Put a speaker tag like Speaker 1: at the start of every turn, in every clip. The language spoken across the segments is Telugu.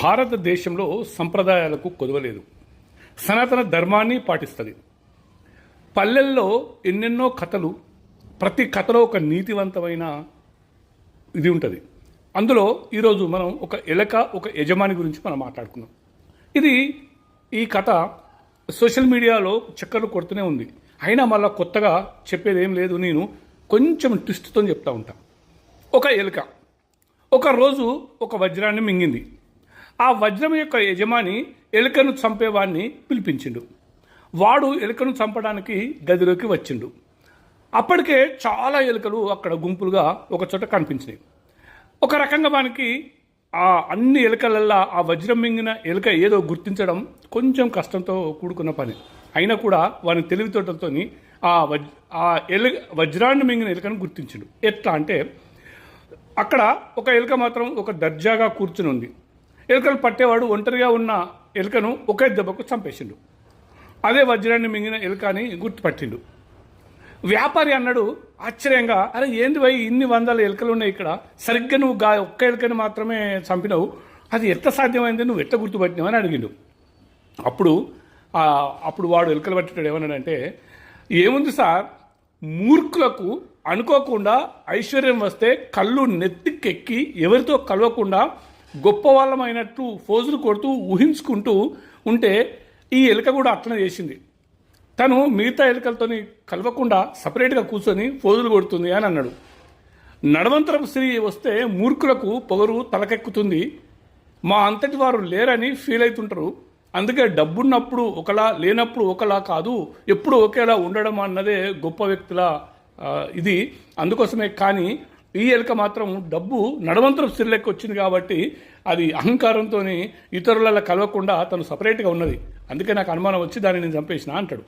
Speaker 1: భారతదేశంలో సంప్రదాయాలకు కొదవలేదు. సనాతన ధర్మాన్ని పాటిస్తుంది. పల్లెల్లో ఎన్నెన్నో కథలు, ప్రతి కథలో ఒక నీతివంతమైన ఇది ఉంటుంది. అందులో ఈరోజు మనం ఒక ఎలక, ఒక యజమాని గురించి మనం మాట్లాడుకుందాం. ఈ కథ సోషల్ మీడియాలో చక్కర్లు కొడుతూనే ఉంది. అయినా మళ్ళీ కొత్తగా చెప్పేది ఏం లేదు. నేను కొంచెం ట్విస్ట్తో చెప్తా ఉంటా. ఒక ఎలుక ఒకరోజు ఒక వజ్రాన్ని మింగింది. ఆ వజ్రం యొక్క యజమాని ఎలుకను చంపేవాడిని పిలిపించిండు. వాడు ఎలుకను చంపడానికి గదిలోకి వచ్చిండు. అప్పటికే చాలా ఎలుకలు అక్కడ గుంపులుగా ఒక చోట కనిపించినాయి. ఒక రకంగా వానికి ఆ అన్ని ఎలుకలల్లా ఆ వజ్రం మింగిన ఎలుక ఏదో గుర్తించడం కొంచెం కష్టంతో కూడుకున్న పని. అయినా కూడా వాని తెలివితోటలతో ఆ వజ్రాన్ని మింగిన ఎలుకను గుర్తించిండు. ఎట్లా అంటే, అక్కడ ఒక ఎలుక మాత్రం ఒక దర్జాగా కూర్చుని ఉంది. ఎలుకలు పట్టేవాడు ఒంటరిగా ఉన్న ఎలుకను ఒకే దెబ్బకు చంపేసిండు. అదే వజ్రాన్ని మింగిన ఎలుక అని గుర్తుపట్టిండు. వ్యాపారి అన్నాడు ఆశ్చర్యంగా, అరే ఏంది భయ్, ఇన్ని వందల ఎలుకలు ఉన్నాయి ఇక్కడ, సరిగ్గా నువ్వు ఒక్క ఎలుకని మాత్రమే చంపినావు, అది ఎట్లా సాధ్యమైంది, నువ్వు ఎట్లా గుర్తుపట్టినావు అని అడిగిండు. అప్పుడు వాడు ఎలుకలు పట్టేటాడు ఏమన్నాడంటే, ఏముంది సార్, మూర్ఖులకు అనుకోకుండా ఐశ్వర్యం వస్తే కళ్ళు నెత్తికెక్కి ఎవరితో కలవకుండా గొప్ప వాళ్ళమైనట్టు ఫోజులు కొడుతూ ఊహించుకుంటూ ఉంటే ఈ ఎలుక కూడా అట్లనే చేసింది. తను మిగతా ఎలుకలతో కలవకుండా సపరేట్గా కూర్చొని ఫోజులు కొడుతుంది అని అన్నాడు. నడవంతరపు స్త్రీ వస్తే మూర్ఖులకు పొగరు తలకెక్కుతుంది, మా అంతటి వారు లేరని ఫీల్ అవుతుంటారు. అందుకే డబ్బున్నప్పుడు ఒకలా, లేనప్పుడు ఒకలా కాదు, ఎప్పుడు ఒకేలా ఉండడం అన్నదే గొప్ప వ్యక్తుల ఇది. అందుకోసమే. కానీ ఈ ఎలుక మాత్రం డబ్బు నడవంతరపు స్త్రీ లెక్క వచ్చింది కాబట్టి అది అహంకారంతో ఇతరుల కలవకుండా తను సపరేట్గా ఉన్నది. అందుకే నాకు అనుమానం వచ్చి దాన్ని నేను చంపేసిన అంటాడు.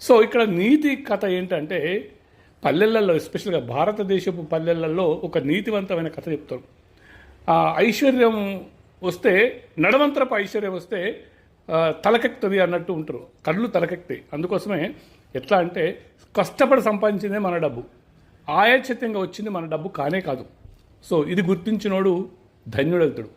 Speaker 1: సో ఇక్కడ నీతి కథ ఏంటంటే, పల్లెలలో, ఎస్పెషల్గా భారతదేశపు పల్లెలలో ఒక నీతివంతమైన కథ చెప్తారు. ఐశ్వర్యం వస్తే, నడవంతరపు ఐశ్వర్యం వస్తే తలకెక్కుతుంది అన్నట్టు ఉంటారు, కళ్ళు తలకెక్తాయి. అందుకోసమే ఎట్లా అంటే, కష్టపడి సంపాదించిందే మన డబ్బు, ఆయాచితంగా వచ్చింది మన డబ్బు కానే కాదు. సో ఇది గుర్తించినోడు ధన్యుడవుతాడు.